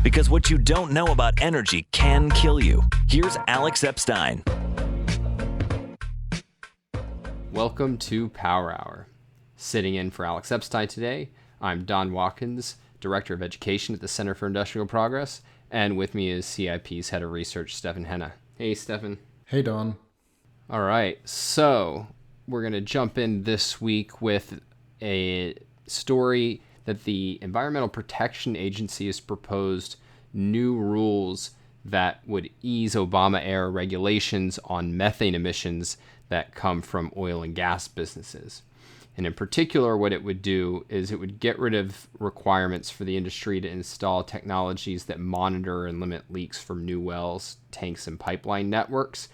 Because what you don't know about energy can kill you. Here's Alex Epstein. Welcome to Power Hour. Sitting in for Alex Epstein today, I'm Don Watkins, Director of Education at the Center for Industrial Progress, and with me is CIP's Head of Research, Stefan Henna. Hey, Stefan. Hey, Don. All right, so we're going to jump in this week with a story that the Environmental Protection Agency has proposed new rules that would ease Obama-era regulations on methane emissions that come from oil and gas businesses. And in particular, what it would do is it would get rid of requirements for the industry to install technologies that monitor and limit leaks from new wells, tanks, and pipeline networks,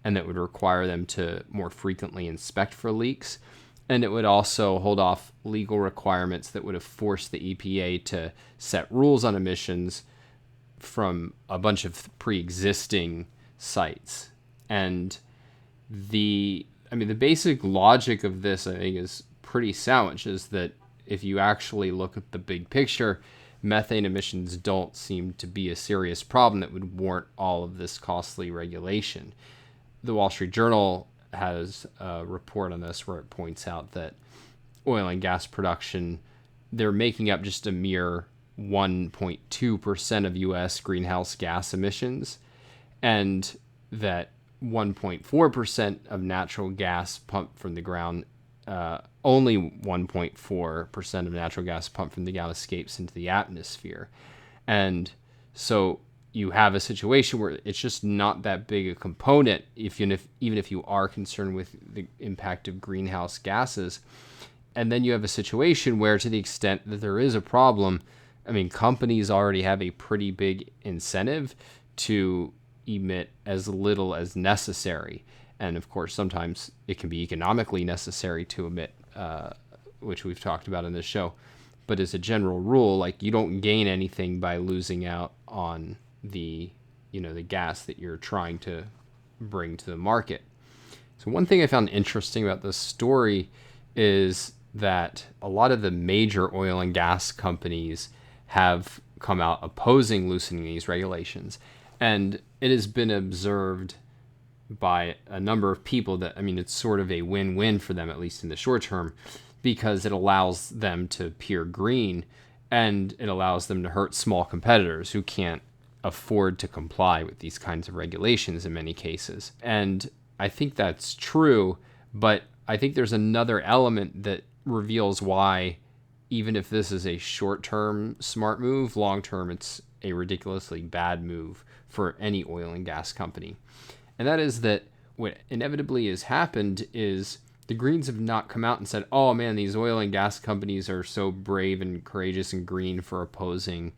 and that would require them to more frequently inspect for leaks. And it would also hold off legal requirements that would have forced the EPA to set rules on emissions from a bunch of pre-existing sites. And the basic logic of this, I think, is pretty sound, which is that if you actually look at the big picture, methane emissions don't seem to be a serious problem that would warrant all of this costly regulation. The Wall Street Journal has a report on this where it points out that oil and gas production, they're making up just a mere 1.2% of U.S. greenhouse gas emissions, and that 1.4% of natural gas pumped from the ground, only 1.4% of natural gas pumped from the ground escapes into the atmosphere. And so you have a situation where it's just not that big a component, even if you are concerned with the impact of greenhouse gases. And then you have a situation where, to the extent that there is a problem, companies already have a pretty big incentive to emit as little as necessary. And of course, sometimes it can be economically necessary to emit, which we've talked about in this show. But as a general rule, you don't gain anything by losing out on the gas that you're trying to bring to the market. So one thing I found interesting about this story is that a lot of the major oil and gas companies have come out opposing loosening these regulations. And it has been observed by a number of people that, it's sort of a win-win for them, at least in the short term, because it allows them to appear green and it allows them to hurt small competitors who can't afford to comply with these kinds of regulations in many cases. And I think that's true, but I think there's another element that reveals why, even if this is a short-term smart move, long-term it's a ridiculously bad move for any oil and gas company. And that is that what inevitably has happened is the Greens have not come out and said, oh man, these oil and gas companies are so brave and courageous and green for opposing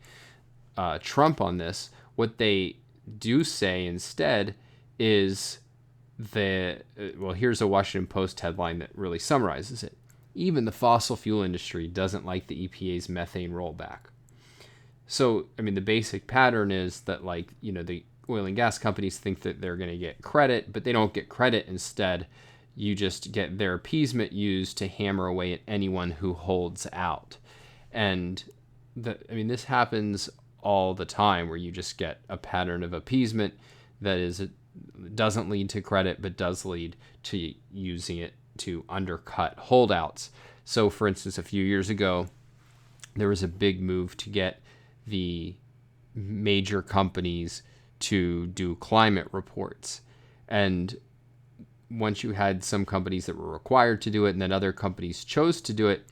Trump on this. What they do say instead is here's a Washington Post headline that really summarizes it. Even the fossil fuel industry doesn't like the EPA's methane rollback. So, the basic pattern is that, the oil and gas companies think that they're going to get credit, but they don't get credit. Instead, you just get their appeasement used to hammer away at anyone who holds out. And this happens all the time, where you just get a pattern of appeasement that doesn't lead to credit, but does lead to using it to undercut holdouts. So, for instance, a few years ago, there was a big move to get the major companies to do climate reports. And once you had some companies that were required to do it and then other companies chose to do it,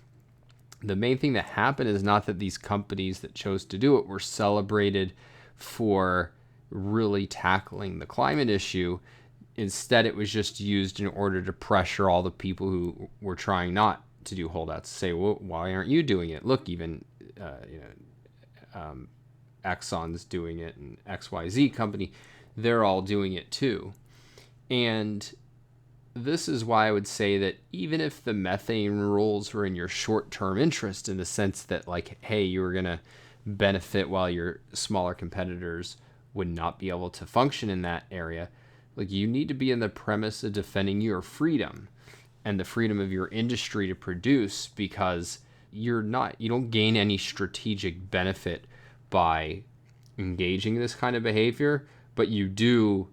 the main thing that happened is not that these companies that chose to do it were celebrated for really tackling the climate issue. Instead, it was just used in order to pressure all the people who were trying not to do holdouts to say, well, why aren't you doing it? Look, even Exxon's doing it, and XYZ company, they're all doing it too. And this is why I would say that even if the methane rules were in your short-term interest, in the sense that, hey, you were going to benefit while your smaller competitors would not be able to function in that area, you need to be in the premise of defending your freedom and the freedom of your industry to produce, because you don't gain any strategic benefit by engaging in this kind of behavior, but you do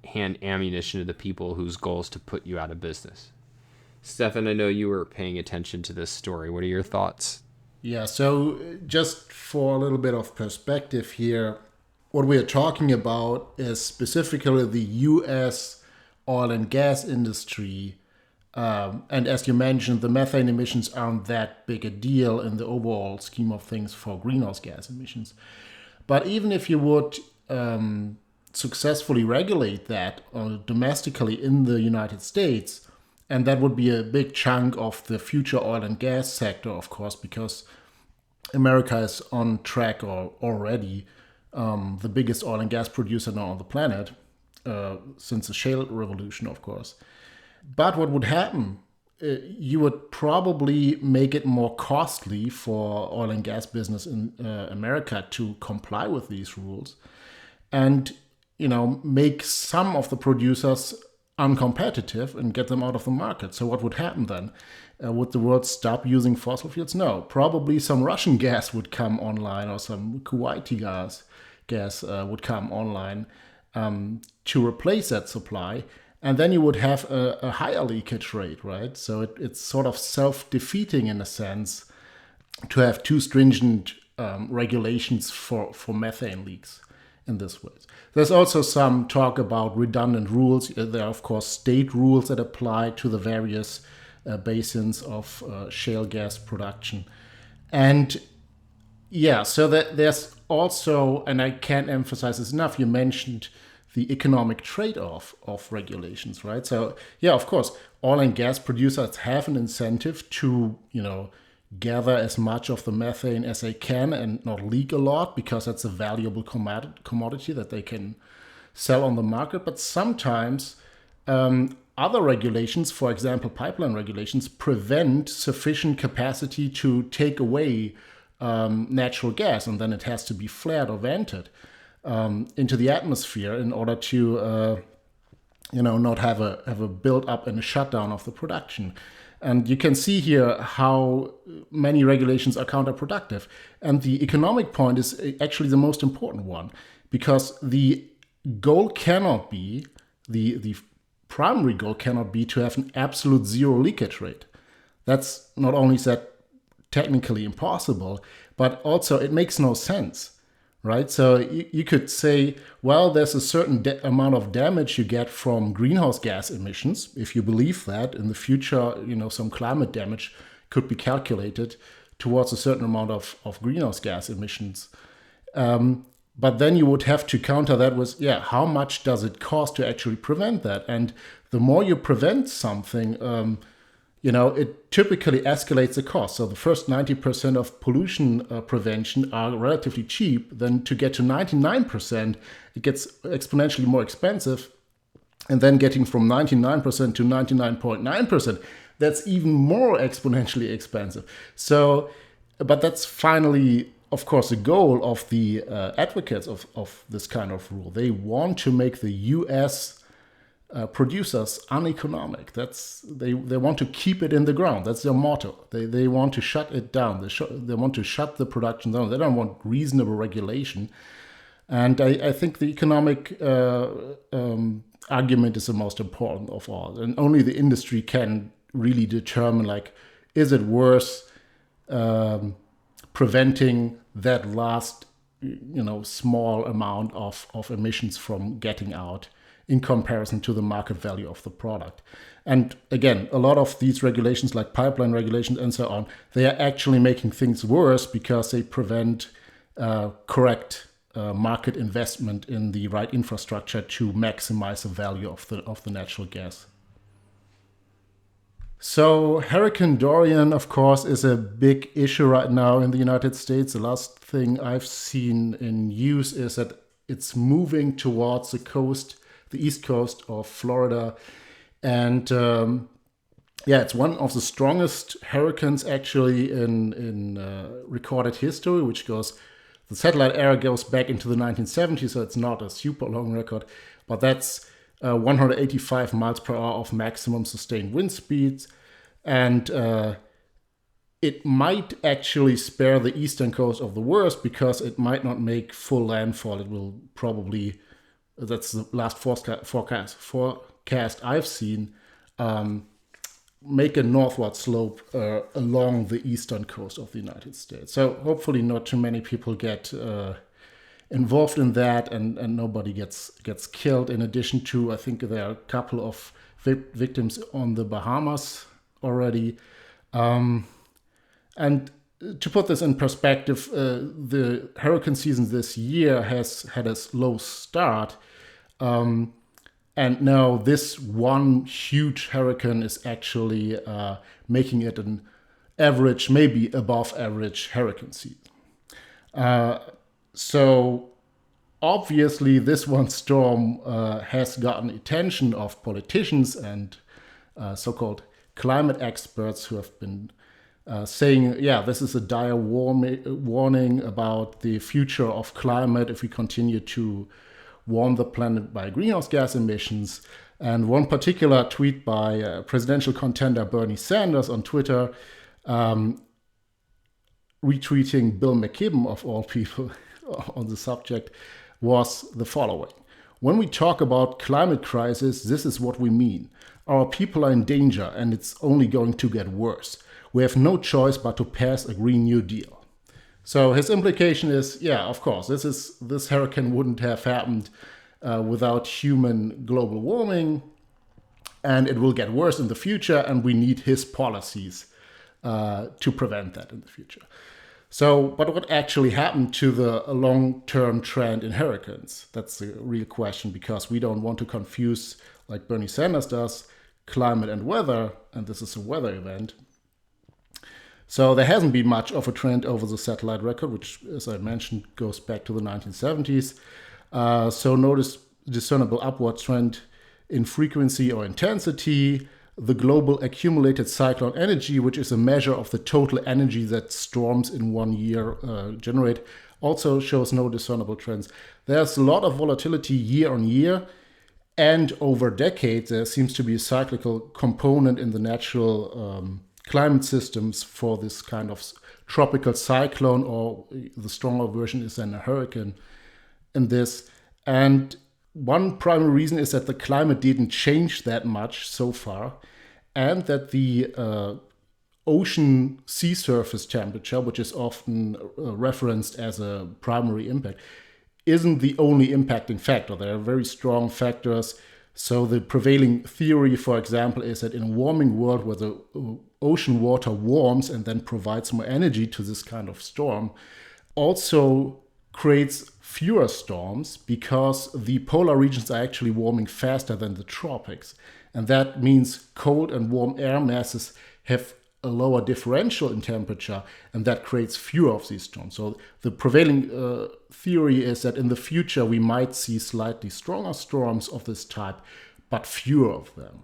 hand ammunition to the people whose goal is to put you out of business. Stefan, I know you were paying attention to this story. What are your thoughts? Yeah, so just for a little bit of perspective here, what we're talking about is specifically the US oil and gas industry. And as you mentioned, the methane emissions aren't that big a deal in the overall scheme of things for greenhouse gas emissions. But even if you would successfully regulate that domestically in the United States, and that would be a big chunk of the future oil and gas sector, of course, because America is on track or already the biggest oil and gas producer now on the planet since the shale revolution, of course. But what would happen? You would probably make it more costly for oil and gas business in America to comply with these rules, and make some of the producers uncompetitive and get them out of the market. So what would happen then? Would the world stop using fossil fuels? No, probably some Russian gas would come online, or some Kuwaiti gas would come online to replace that supply. And then you would have a higher leakage rate, right? So it's sort of self-defeating in a sense to have too stringent regulations for methane leaks in this way. There's also some talk about redundant rules. There are, of course, state rules that apply to the various basins of shale gas production. And yeah, so there's also, and I can't emphasize this enough, you mentioned the economic trade-off of regulations, right? So yeah, of course, oil and gas producers have an incentive to, gather as much of the methane as they can and not leak a lot, because that's a valuable commodity that they can sell on the market. But sometimes other regulations, for example, pipeline regulations, prevent sufficient capacity to take away natural gas, and then it has to be flared or vented into the atmosphere in order to not have a build up and a shutdown of the production. And you can see here how many regulations are counterproductive. And the economic point is actually the most important one, because the goal cannot be, the primary goal cannot be to have an absolute zero leakage rate. That's not only is that technically impossible, but also it makes no sense. Right, so you could say, well, there's a certain amount of damage you get from greenhouse gas emissions. If you believe that in the future, some climate damage could be calculated towards a certain amount of greenhouse gas emissions. But then you would have to counter that with, how much does it cost to actually prevent that? And the more you prevent something, it typically escalates the cost. So the first 90% of pollution prevention are relatively cheap. Then to get to 99%, it gets exponentially more expensive. And then getting from 99% to 99.9%, that's even more exponentially expensive. So, but that's finally, of course, the goal of the advocates of this kind of rule. They want to make the US producers uneconomic. They want to keep it in the ground. That's their motto. They want to shut it down. They want to shut the production down. They don't want reasonable regulation. And I think the economic argument is the most important of all. And only the industry can really determine, is it worth preventing that last, small amount of emissions from getting out in comparison to the market value of the product. And again, a lot of these regulations, like pipeline regulations and so on, they are actually making things worse because they prevent correct market investment in the right infrastructure to maximize the value of the natural gas. So Hurricane Dorian, of course, is a big issue right now in the United States. The last thing I've seen in news is that it's moving towards the east coast of Florida. And it's one of the strongest hurricanes actually in recorded history, which the satellite era goes back into the 1970s, so it's not a super long record, but that's 185 miles per hour of maximum sustained wind speeds. And it might actually spare the eastern coast of the worst because it might not make full landfall. It will probably, that's the last forecast I've seen, make a northward slope along the eastern coast of the United States. So hopefully not too many people get involved in that, and nobody gets killed. In addition to, I think there are a couple of victims on the Bahamas already. And to put this in perspective, the hurricane season this year has had a slow start. And now this one huge hurricane is actually making it an average, maybe above average hurricane season. So obviously this one storm has gotten attention of politicians and so-called climate experts who have been saying, yeah, this is a dire warning about the future of climate if we continue to warm the planet by greenhouse gas emissions. And one particular tweet by presidential contender Bernie Sanders on Twitter, retweeting Bill McKibben of all people on the subject, was the following. When we talk about climate crisis, this is what we mean. Our people are in danger and it's only going to get worse. We have no choice but to pass a Green New Deal. So his implication is, yeah, of course, this hurricane wouldn't have happened without human global warming, and it will get worse in the future, and we need his policies to prevent that in the future. So, but what actually happened to the long-term trend in hurricanes? That's the real question, because we don't want to confuse, like Bernie Sanders does, climate and weather, and this is a weather event. So there hasn't been much of a trend over the satellite record, which, as I mentioned, goes back to the 1970s. So notice discernible upward trend in frequency or intensity. The global accumulated cyclone energy, which is a measure of the total energy that storms in 1 year generate, also shows no discernible trends. There's a lot of volatility year on year, and over decades there seems to be a cyclical component in the natural climate systems for this kind of tropical cyclone, or the stronger version is then a hurricane in this. And one primary reason is that the climate didn't change that much so far, and that the ocean sea surface temperature, which is often referenced as a primary impact, isn't the only impacting factor. There are very strong factors. So the prevailing theory, for example, is that in a warming world where the ocean water warms and then provides more energy to this kind of storm, also creates fewer storms because the polar regions are actually warming faster than the tropics. And that means cold and warm air masses have a lower differential in temperature, and that creates fewer of these storms. So the prevailing theory is that in the future we might see slightly stronger storms of this type, but fewer of them.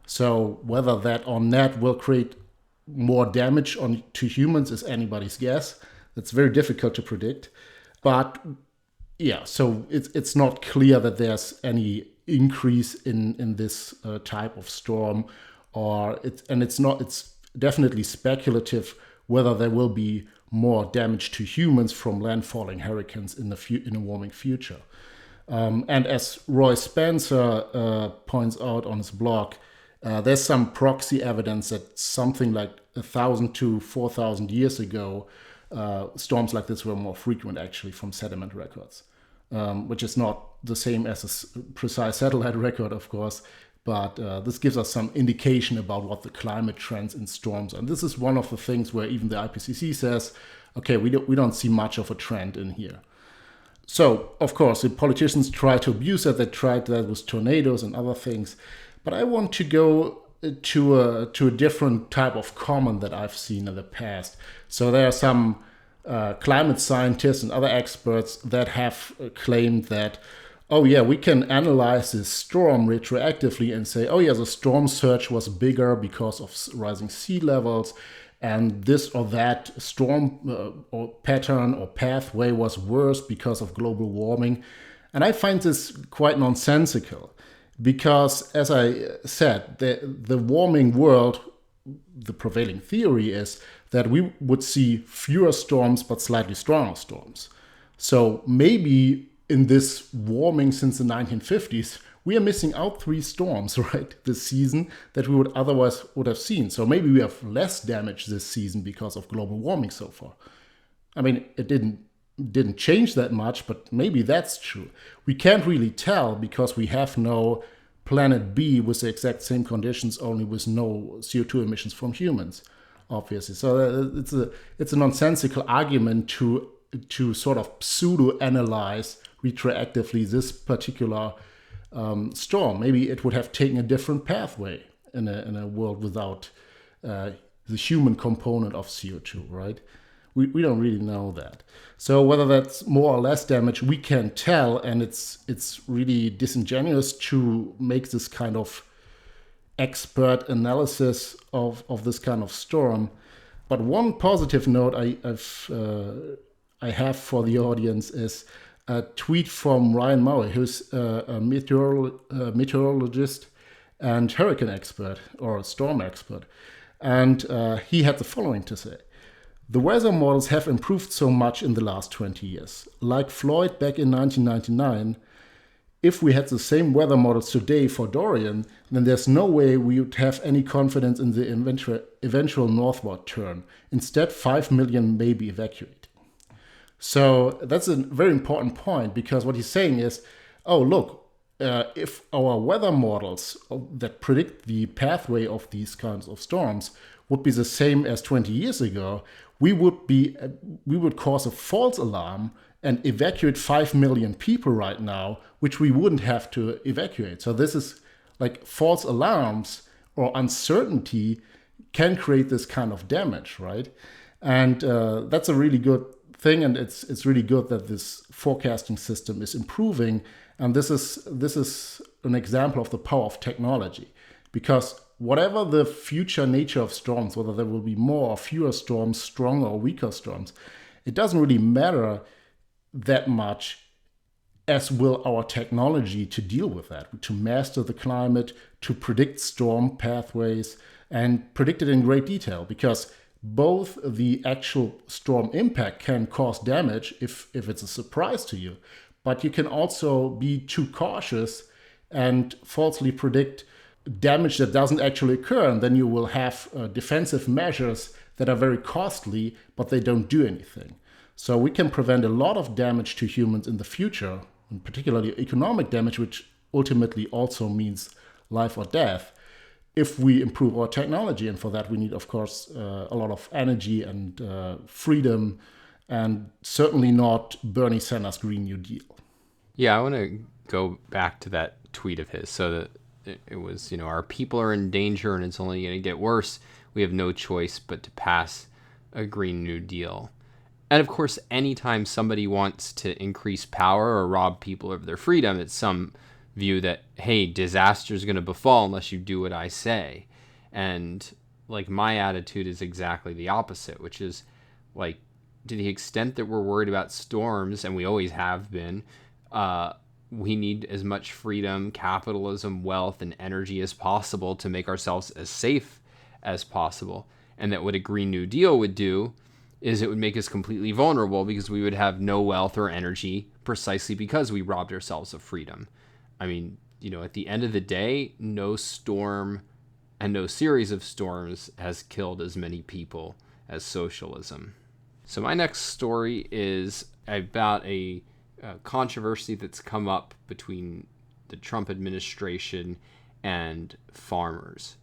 So whether that or not will create more damage to humans is anybody's guess. It's very difficult to predict. But yeah, so it's not clear that there's any increase in this type of storm, it's definitely speculative whether there will be more damage to humans from landfalling hurricanes in a warming future. And as Roy Spencer points out on his blog, there's some proxy evidence that something like 1,000 to 4,000 years ago, storms like this were more frequent actually from sediment records, which is not the same as a precise satellite record, of course, but this gives us some indication about what the climate trends in storms are. And this is one of the things where even the IPCC says, okay, we don't see much of a trend in here. So, of course, the politicians try to abuse that. They tried that with tornadoes and other things. But I want to go to a different type of comment that I've seen in the past. So there are some climate scientists and other experts that have claimed that, oh yeah, we can analyze this storm retroactively and say, oh yeah, the storm surge was bigger because of rising sea levels, and this or that storm or pattern or pathway was worse because of global warming. And I find this quite nonsensical because, as I said, the warming world the prevailing theory is that we would see fewer storms but slightly stronger storms. So maybe in this warming since the 1950s, we are missing out 3 storms, right, this season that we would otherwise would have seen. So maybe we have less damage this season because of global warming so far. I mean, it didn't change that much, but maybe that's true. We can't really tell because we have no planet B with the exact same conditions, only with no CO2 emissions from humans, obviously. So it's a nonsensical argument to sort of pseudo-analyze retroactively this particular storm. Maybe it would have taken a different pathway in a world without the human component of CO2, right? We don't really know that. So whether that's more or less damage, we can't tell, and it's really disingenuous to make this kind of expert analysis of this kind of storm. But one positive note I have for the audience is a tweet from Ryan Murray, who's a meteorologist and hurricane expert, or a storm expert. And he had the following to say. The weather models have improved so much in the last 20 years. Like Floyd back in 1999, if we had the same weather models today for Dorian, then there's no way we would have any confidence in the eventual northward turn. Instead, 5 million may be evacuating. So that's a very important point, because what he's saying is, oh, look, if our weather models that predict the pathway of these kinds of storms would be the same as 20 years ago, we would cause a false alarm and evacuate 5 million people right now, which we wouldn't have to evacuate. So this is like false alarms or uncertainty can create this kind of damage, right? And that's a really good thing, and it's really good that this forecasting system is improving. And this is an example of the power of technology, because whatever the future nature of storms, whether there will be more or fewer storms, stronger or weaker storms, it doesn't really matter that much, as will our technology to deal with that, to master the climate, to predict storm pathways, and predict it in great detail, because both the actual storm impact can cause damage if it's a surprise to you, but you can also be too cautious and falsely predict damage that doesn't actually occur, and then you will have defensive measures that are very costly, but they don't do anything. So we can prevent a lot of damage to humans in the future, and particularly economic damage, which ultimately also means life or death, if we improve our technology. And for that we need, of course, a lot of energy and freedom, and certainly not Bernie Sanders' Green New Deal. Yeah, I want to go back to that tweet of his. So that it was, our people are in danger and it's only going to get worse. We have no choice but to pass a Green New Deal. And of course, anytime somebody wants to increase power or rob people of their freedom, it's some view that, hey, disaster is going to befall unless you do what I say. And like, my attitude is exactly the opposite, which is like, to the extent that we're worried about storms, and we always have been, we need as much freedom, capitalism, wealth, and energy as possible to make ourselves as safe as possible. And that what a Green New Deal would do is it would make us completely vulnerable, because we would have no wealth or energy precisely because we robbed ourselves of freedom. I mean, at the end of the day, no storm and no series of storms has killed as many people as socialism. So my next story is about a controversy that's come up between the Trump administration and farmers.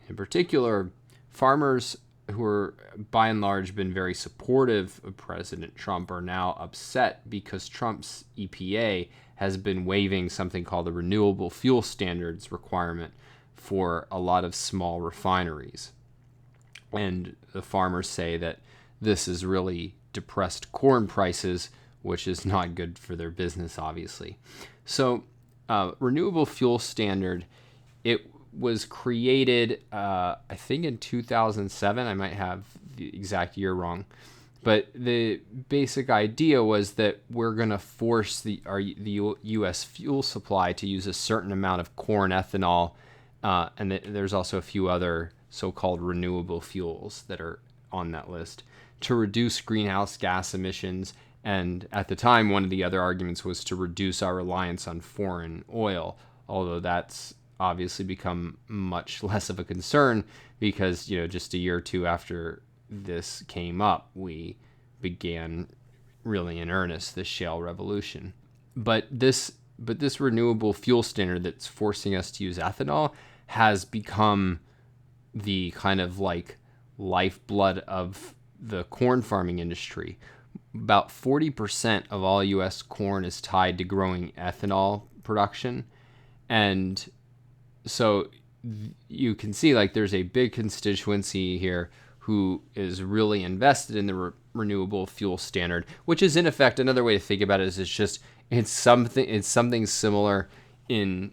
In particular, farmers who are by and large been very supportive of President Trump are now upset because Trump's EPA has been waiving something called the renewable fuel standards requirement for a lot of small refineries. And the farmers say that this has really depressed corn prices, which is not good for their business, obviously. So renewable fuel standard, it was created, I think in 2007. I might have the exact year wrong. But the basic idea was that we're going to force the U.S. fuel supply to use a certain amount of corn ethanol, and there's also a few other so-called renewable fuels that are on that list to reduce greenhouse gas emissions. And at the time, one of the other arguments was to reduce our reliance on foreign oil, although that's obviously become much less of a concern because, just a year or two after this came up, we began really in earnest this shale revolution. But this renewable fuel standard that's forcing us to use ethanol has become the kind of like lifeblood of the corn farming industry. About 40% of all U.S. corn is tied to growing ethanol production. And so you can see like there's a big constituency here who is really invested in the renewable fuel standard, which is in effect another way to think about it is it's something similar in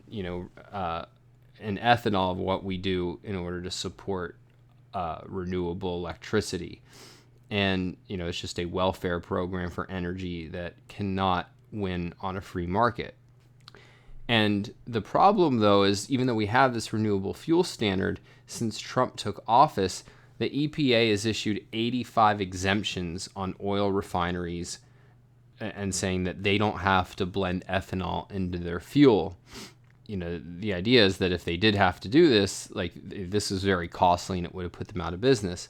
in ethanol of what we do in order to support renewable electricity. And, it's just a welfare program for energy that cannot win on a free market. And the problem, though, is even though we have this renewable fuel standard, since Trump took office, the EPA has issued 85 exemptions on oil refineries and saying that they don't have to blend ethanol into their fuel. The idea is that if they did have to do this, like this is very costly and it would have put them out of business.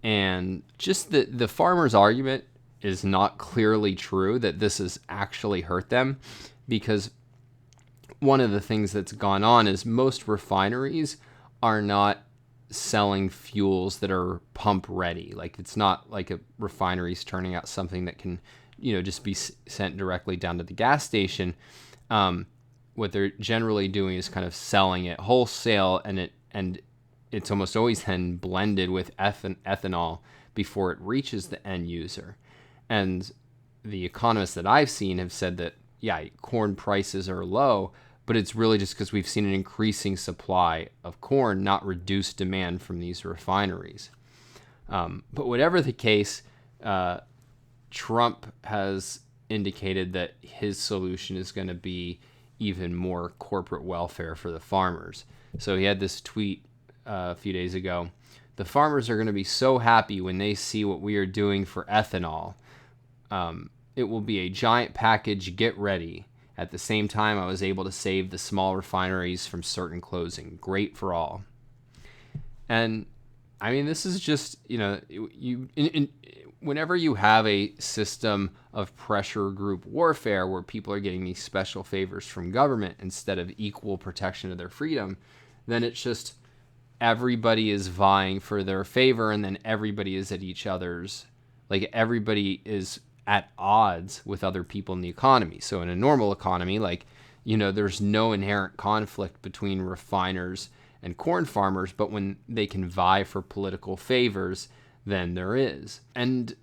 And just the farmers' argument is not clearly true that this has actually hurt them, because one of the things that's gone on is most refineries are not selling fuels that are pump ready. Like it's not like a refinery's turning out something that can, just be sent directly down to the gas station. What they're generally doing is kind of selling it wholesale, and it's almost always then blended with ethanol before it reaches the end user. And the economists that I've seen have said that, yeah, corn prices are low, but it's really just because we've seen an increasing supply of corn, not reduced demand from these refineries. But whatever the case, Trump has indicated that his solution is going to be even more corporate welfare for the farmers. So he had this tweet a few days ago. The farmers are going to be so happy when they see what we are doing for ethanol. It will be a giant package, get ready. At the same time, I was able to save the small refineries from certain closing. Great for all. And I mean, this is just, whenever you have a system of pressure group warfare where people are getting these special favors from government instead of equal protection of their freedom, then it's just everybody is vying for their favor, and then everybody is at each other's, like everybody is at odds with other people in the economy. So in a normal economy, like, there's no inherent conflict between refiners and corn farmers, but when they can vie for political favors, then there is. And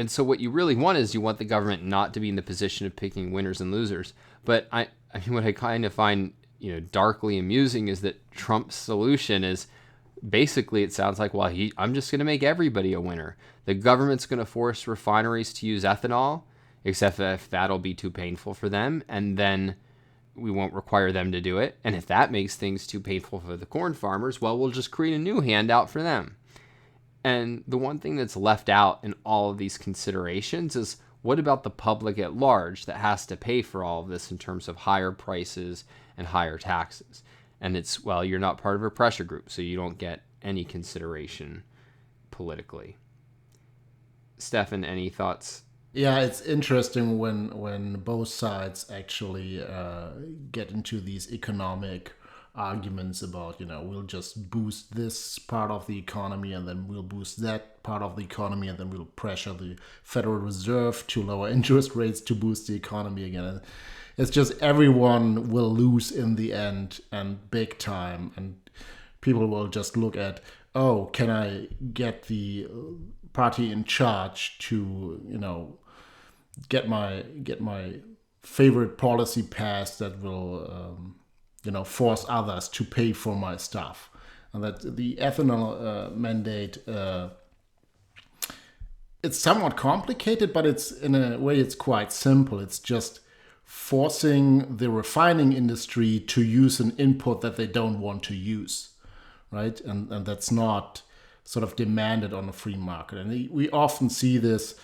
so what you really want is you want the government not to be in the position of picking winners and losers. But I mean, what I kind of find, darkly amusing is that Trump's solution is basically, it sounds like, well, I'm just going to make everybody a winner. The government's going to force refineries to use ethanol, except if that'll be too painful for them, and then we won't require them to do it. And if that makes things too painful for the corn farmers, well, we'll just create a new handout for them. And the one thing that's left out in all of these considerations is, what about the public at large that has to pay for all of this in terms of higher prices and higher taxes? And it's, well, you're not part of a pressure group, so you don't get any consideration politically. Stefan, any thoughts? Yeah, it's interesting when both sides actually get into these economic arguments about, we'll just boost this part of the economy and then we'll boost that part of the economy and then we'll pressure the Federal Reserve to lower interest rates to boost the economy again. It's just everyone will lose in the end, and big time, and people will just look at, oh, can I get the party in charge to, get my favorite policy passed that will, force others to pay for my stuff. And that the ethanol mandate, it's somewhat complicated, but it's in a way it's quite simple. It's just forcing the refining industry to use an input that they don't want to use. right? And that's not sort of demanded on a free market. And we often see this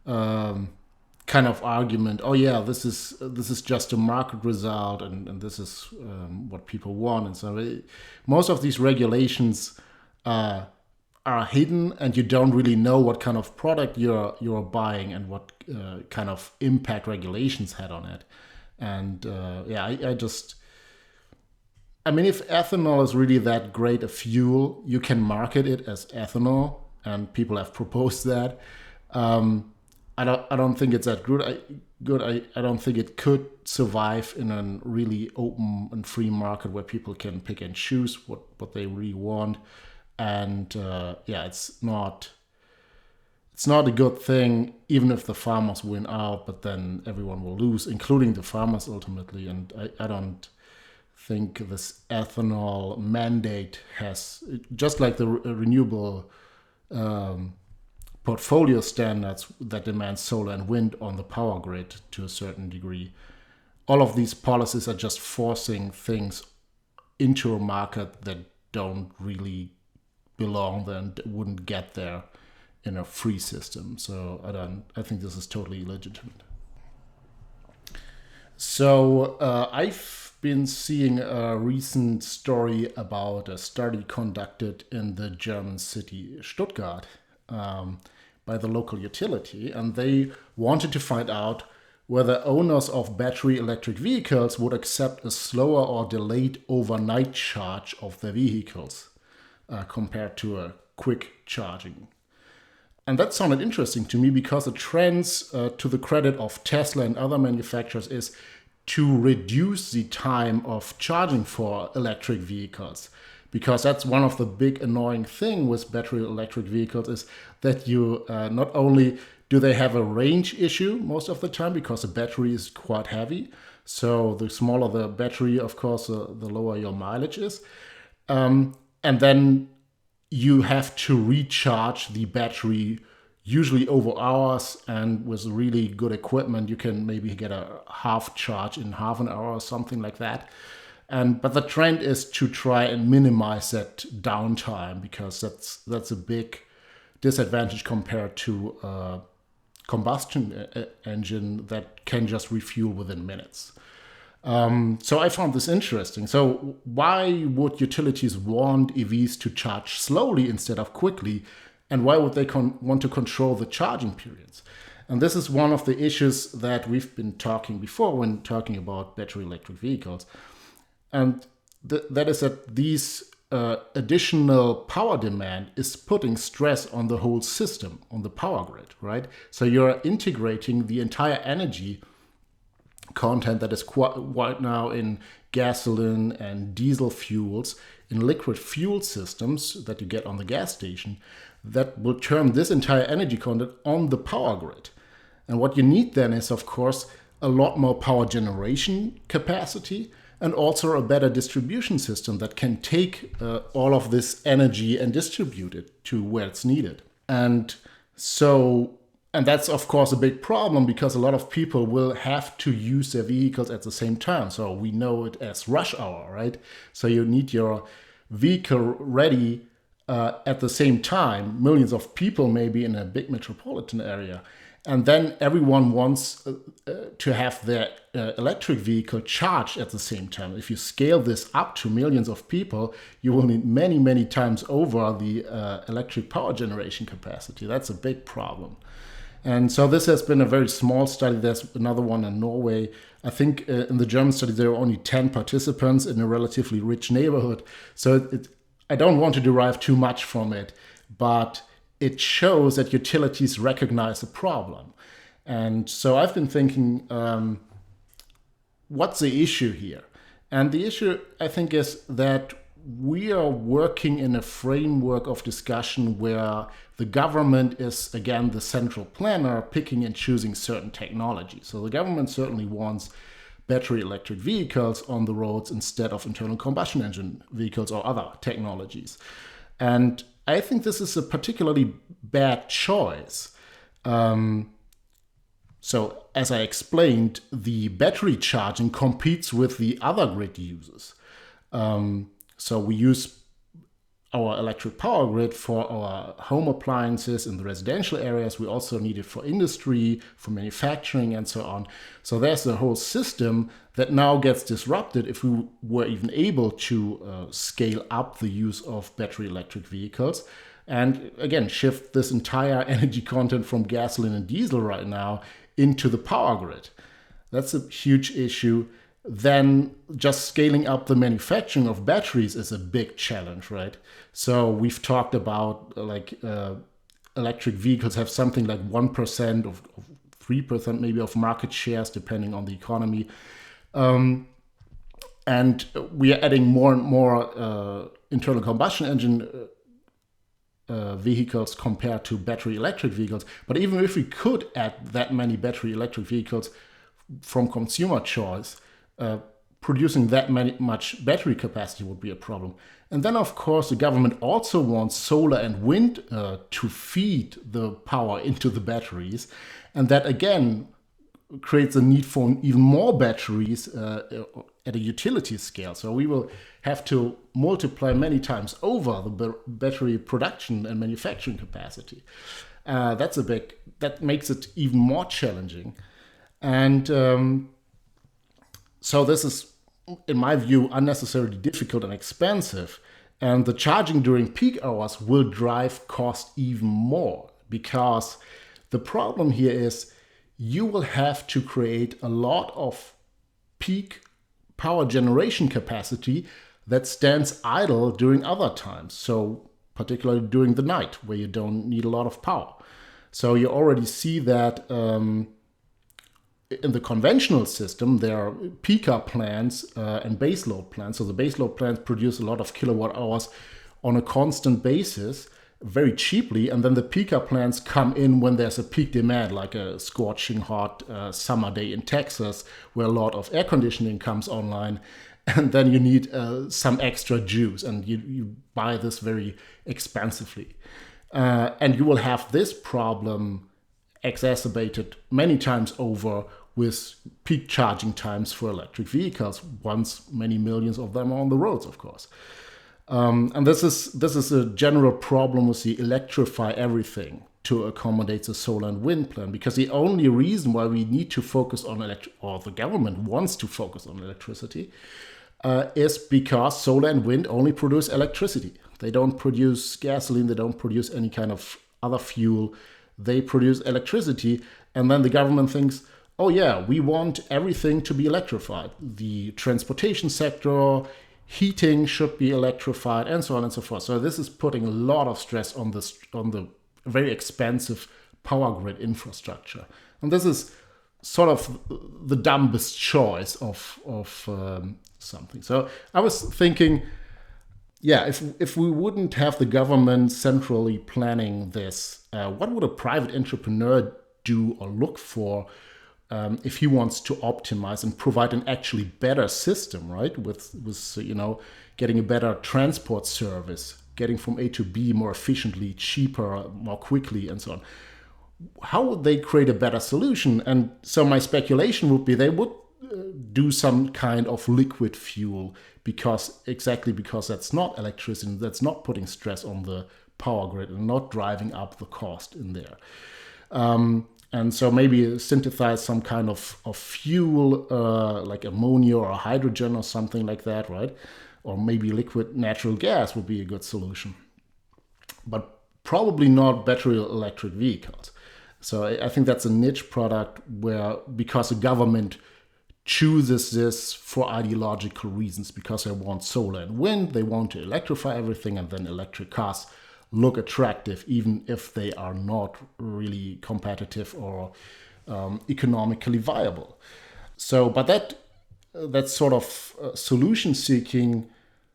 kind of argument, oh yeah, this is just a market result, and this is what people want. And so most of these regulations are hidden, and you don't really know what kind of product you're buying and what kind of impact regulations had on it. And I mean, if ethanol is really that great a fuel, you can market it as ethanol, and people have proposed that. I don't think it's that good. I don't think it could survive in a really open and free market where people can pick and choose what they really want. And it's not a good thing, even if the farmers win out, but then everyone will lose, including the farmers ultimately. And I don't think this ethanol mandate has, just like the renewable portfolio standards that demand solar and wind on the power grid to a certain degree. All of these policies are just forcing things into a market that don't really belong there and wouldn't get there in a free system. So I think this is totally illegitimate. So I've been seeing a recent story about a study conducted in the German city Stuttgart by the local utility, and they wanted to find out whether owners of battery electric vehicles would accept a slower or delayed overnight charge of their vehicles compared to a quick charging. And that sounded interesting to me because the trends, to the credit of Tesla and other manufacturers, is to reduce the time of charging for electric vehicles. Because that's one of the big annoying thing with battery electric vehicles is that you not only do they have a range issue most of the time because the battery is quite heavy. So the smaller the battery, of course, the lower your mileage is. And then you have to recharge the battery usually over hours, and with really good equipment, you can maybe get a half charge in half an hour or something like that. But the trend is to try and minimize that downtime, because that's a big disadvantage compared to a combustion engine that can just refuel within minutes. So I found this interesting. So why would utilities want EVs to charge slowly instead of quickly? And why would they want to control the charging periods? And this is one of the issues that we've been talking before when talking about battery electric vehicles. And that is that these additional power demand is putting stress on the whole system, on the power grid, right? So you're integrating the entire energy content that is right now in gasoline and diesel fuels in liquid fuel systems that you get on the gas station, that will turn this entire energy content on the power grid. And what you need then is, of course, a lot more power generation capacity, and also a better distribution system that can take all of this energy and distribute it to where it's needed. And that's of course a big problem, because a lot of people will have to use their vehicles at the same time. So we know it as rush hour, right? So you need your vehicle ready at the same time, millions of people maybe in a big metropolitan area. And then everyone wants to have their electric vehicle charged at the same time. If you scale this up to millions of people, you will need many, many times over the electric power generation capacity. That's a big problem. And so this has been a very small study. There's another one in Norway. I think in the German study, there were only 10 participants in a relatively rich neighborhood. So I don't want to derive too much from it, but it shows that utilities recognize the problem. And so I've been thinking, what's the issue here? And the issue, I think, is that we are working in a framework of discussion where the government is, again, the central planner, picking and choosing certain technologies. So the government certainly wants battery electric vehicles on the roads instead of internal combustion engine vehicles or other technologies. And I think this is a particularly bad choice. So as I explained, the battery charging competes with the other grid users. So we use our electric power grid for our home appliances in the residential areas. We also need it for industry, for manufacturing, and so on. So there's the whole system that now gets disrupted if we were even able to scale up the use of battery electric vehicles. And again, shift this entire energy content from gasoline and diesel right now into the power grid. That's a huge issue. Then just scaling up the manufacturing of batteries is a big challenge, right? So we've talked about electric vehicles have something like 1% of 3% maybe of market shares, depending on the economy. And we are adding more and more internal combustion engine vehicles compared to battery electric vehicles. But even if we could add that many battery electric vehicles from consumer choice, producing that much battery capacity would be a problem. And then, of course, the government also wants solar and wind to feed the power into the batteries. And that, again, creates a need for even more batteries at a utility scale. So we will have to multiply many times over the battery production and manufacturing capacity. That makes it even more challenging. And so this is, in my view, unnecessarily difficult and expensive. And the charging during peak hours will drive cost even more, because the problem here is you will have to create a lot of peak power generation capacity that stands idle during other times. So particularly during the night, where you don't need a lot of power. So you already see that in the conventional system, there are peaker plants and baseload plants. So the baseload plants produce a lot of kilowatt hours on a constant basis, very cheaply. And then the peaker plants come in when there's a peak demand, like a scorching hot summer day in Texas, where a lot of air conditioning comes online. And then you need some extra juice, and you buy this very expensively. And you will have this problem exacerbated many times over with peak charging times for electric vehicles, once many millions of them are on the roads, of course. And this is a general problem with the electrify everything to accommodate the solar and wind plan, because the only reason why we need to focus on or the government wants to focus on electricity, is because solar and wind only produce electricity. They don't produce gasoline, they don't produce any kind of other fuel. They produce electricity, and then the government thinks, oh yeah, we want everything to be electrified. The transportation sector, heating should be electrified, and so on and so forth. So this is putting a lot of stress on the very expensive power grid infrastructure. And this is sort of the dumbest choice of something. So I was thinking, yeah, if we wouldn't have the government centrally planning this, what would a private entrepreneur do or look for if he wants to optimize and provide an actually better system, right? With getting a better transport service, getting from A to B more efficiently, cheaper, more quickly, and so on. How would they create a better solution? And so my speculation would be they would do some kind of liquid fuel, because that's not electricity, that's not putting stress on the power grid and not driving up the cost in there. And so maybe synthesize some kind of fuel, like ammonia or hydrogen or something like that, right? Or maybe liquid natural gas would be a good solution. But probably not battery electric vehicles. So I think that's a niche product because the government chooses this for ideological reasons, because they want solar and wind, they want to electrify everything, and then electric cars look attractive, even if they are not really competitive or economically viable. So, but that sort of solution seeking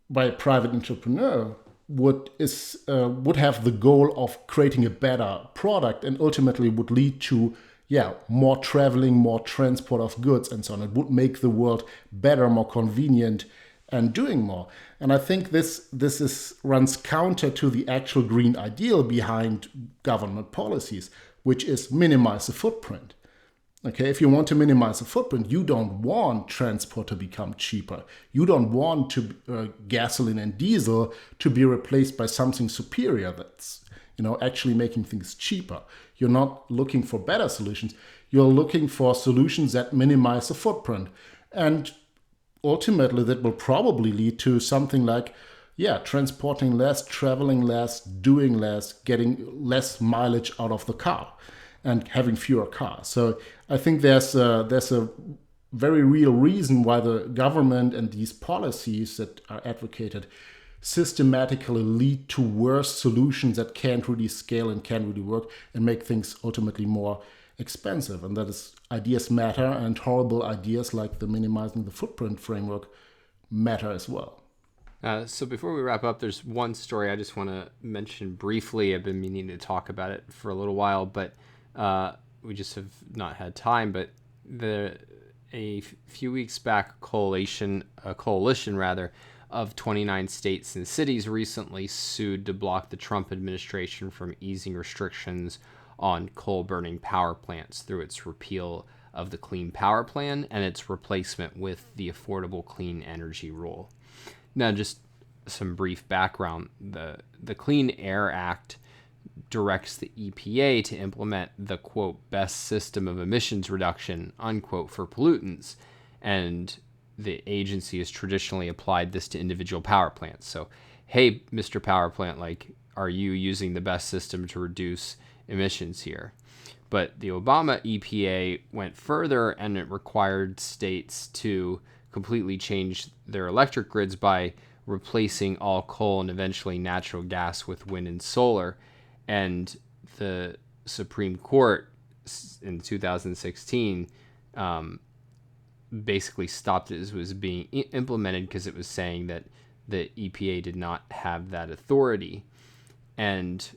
by a private entrepreneur would have the goal of creating a better product, and ultimately would lead to more traveling, more transport of goods, and so on. It would make the world better, more convenient, and doing more. And I think this runs counter to the actual green ideal behind government policies, which is minimize the footprint. Okay, if you want to minimize the footprint, you don't want transport to become cheaper. You don't want gasoline and diesel to be replaced by something superior that's actually making things cheaper. You're not looking for better solutions. You're looking for solutions that minimize the footprint. And ultimately, that will probably lead to something like, transporting less, traveling less, doing less, getting less mileage out of the car, and having fewer cars. So I think there's a very real reason why the government and these policies that are advocated systematically lead to worse solutions that can't really scale and can't really work and make things ultimately more expensive. And that is, ideas matter, and horrible ideas like the minimizing the footprint framework matter as well. So before we wrap up, there's one story I just want to mention briefly. I've been meaning to talk about it for a little while, but we just have not had time. But a few weeks back, a coalition of 29 states and cities recently sued to block the Trump administration from easing restrictions on coal-burning power plants through its repeal of the Clean Power Plan and its replacement with the Affordable Clean Energy Rule. Now, just some brief background. The Clean Air Act directs the EPA to implement the, quote, best system of emissions reduction, unquote, for pollutants. And the agency has traditionally applied this to individual power plants. So, hey, Mr. Power Plant, are you using the best system to reduce emissions here? But the Obama EPA went further, and it required states to completely change their electric grids by replacing all coal and eventually natural gas with wind and solar. And the Supreme Court in 2016 basically stopped it as it was being implemented because it was saying that the EPA did not have that authority. And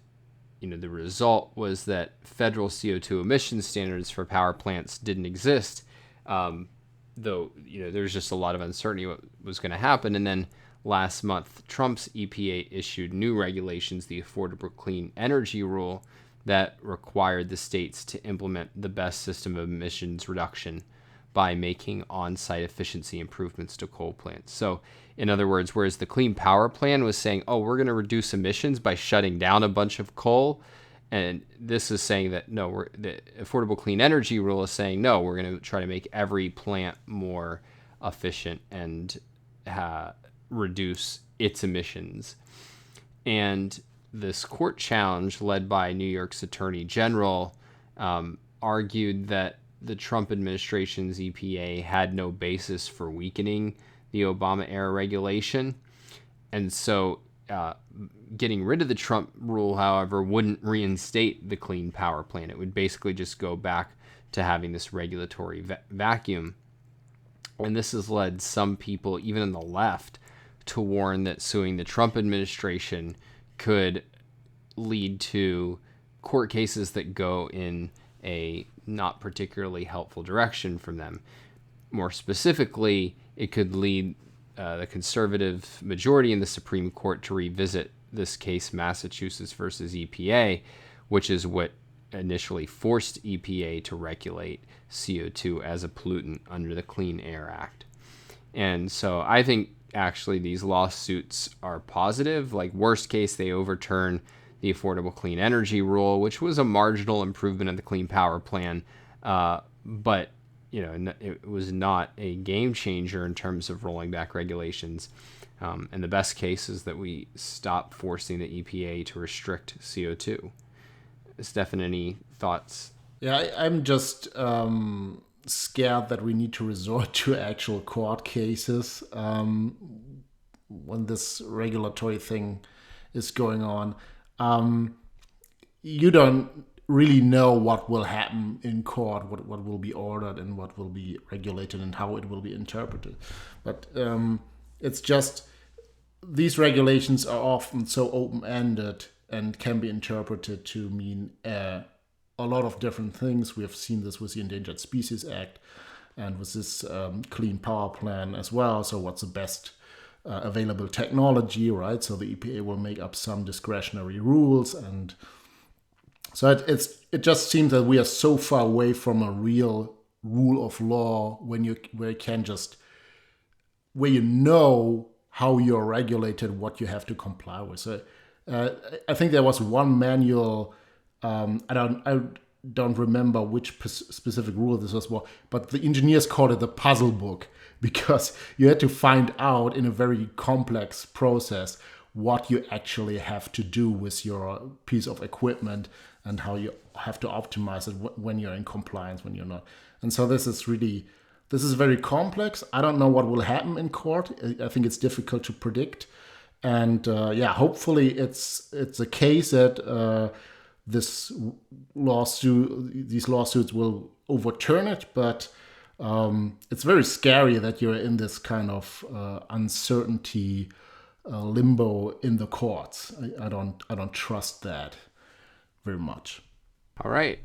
the result was that federal CO2 emission standards for power plants didn't exist, though there's just a lot of uncertainty what was going to happen. And then last month, Trump's EPA issued new regulations, the Affordable Clean Energy Rule, that required the states to implement the best system of emissions reduction by making on-site efficiency improvements to coal plants. So, in other words, whereas the Clean Power Plan was saying, we're going to reduce emissions by shutting down a bunch of coal, and this is saying that, no, the Affordable Clean Energy Rule is saying, no, we're going to try to make every plant more efficient and reduce its emissions. And this court challenge, led by New York's Attorney General, argued that the Trump administration's EPA had no basis for weakening the Obama-era regulation. And so getting rid of the Trump rule, however, wouldn't reinstate the Clean Power Plan. It would basically just go back to having this regulatory vacuum. And this has led some people, even in the left, to warn that suing the Trump administration could lead to court cases that go in a not particularly helpful direction from them. More specifically, it could lead the conservative majority in the Supreme Court to revisit this case, Massachusetts versus EPA, which is what initially forced EPA to regulate CO2 as a pollutant under the Clean Air Act. And so I think actually these lawsuits are positive. Worst case, they overturn the Affordable Clean Energy Rule, which was a marginal improvement of the Clean Power Plan, but it was not a game changer in terms of rolling back regulations. And the best case is that we stop forcing the EPA to restrict CO2. Stefan, any thoughts? Yeah, I'm just scared that we need to resort to actual court cases when this regulatory thing is going on. You don't really know what will happen in court, what will be ordered and what will be regulated and how it will be interpreted. But it's just these regulations are often so open-ended and can be interpreted to mean a lot of different things. We have seen this with the Endangered Species Act and with this Clean Power Plan as well. So what's the best available technology, right? So the EPA will make up some discretionary rules, and so it just seems that we are so far away from a real rule of law where you know how you're regulated, what you have to comply with. So I think there was one manual. I don't remember which specific rule this was, but the engineers called it the puzzle book, because you had to find out in a very complex process what you actually have to do with your piece of equipment and how you have to optimize it when you're in compliance, when you're not. And so this is very complex. I don't know what will happen in court. I think it's difficult to predict. And hopefully it's a case that these lawsuits will overturn it. But it's very scary that you're in this kind of uncertainty limbo in the courts. I don't trust that very much. All right.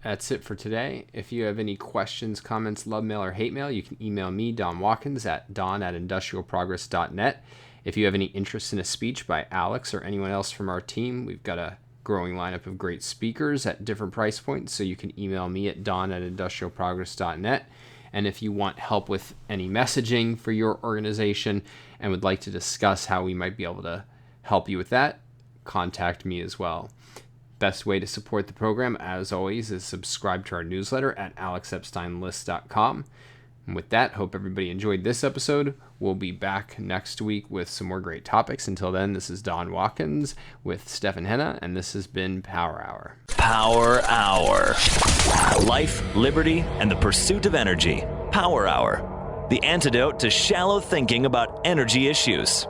That's it for today. If you have any questions, comments, love mail, or hate mail, you can email me, Don Watkins, at don@industrialprogress.net. If you have any interest in a speech by Alex or anyone else from our team, we've got a growing lineup of great speakers at different price points, so you can email me at don@industrialprogress.net. And if you want help with any messaging for your organization and would like to discuss how we might be able to help you with that, contact me as well. Best way to support the program, as always, is subscribe to our newsletter at alexepsteinlist.com. And with that, hope everybody enjoyed this episode. We'll be back next week with some more great topics. Until then, this is Don Watkins with Stefan Henna, and this has been Power Hour. Power Hour. Life, liberty, and the pursuit of energy. Power Hour. The antidote to shallow thinking about energy issues.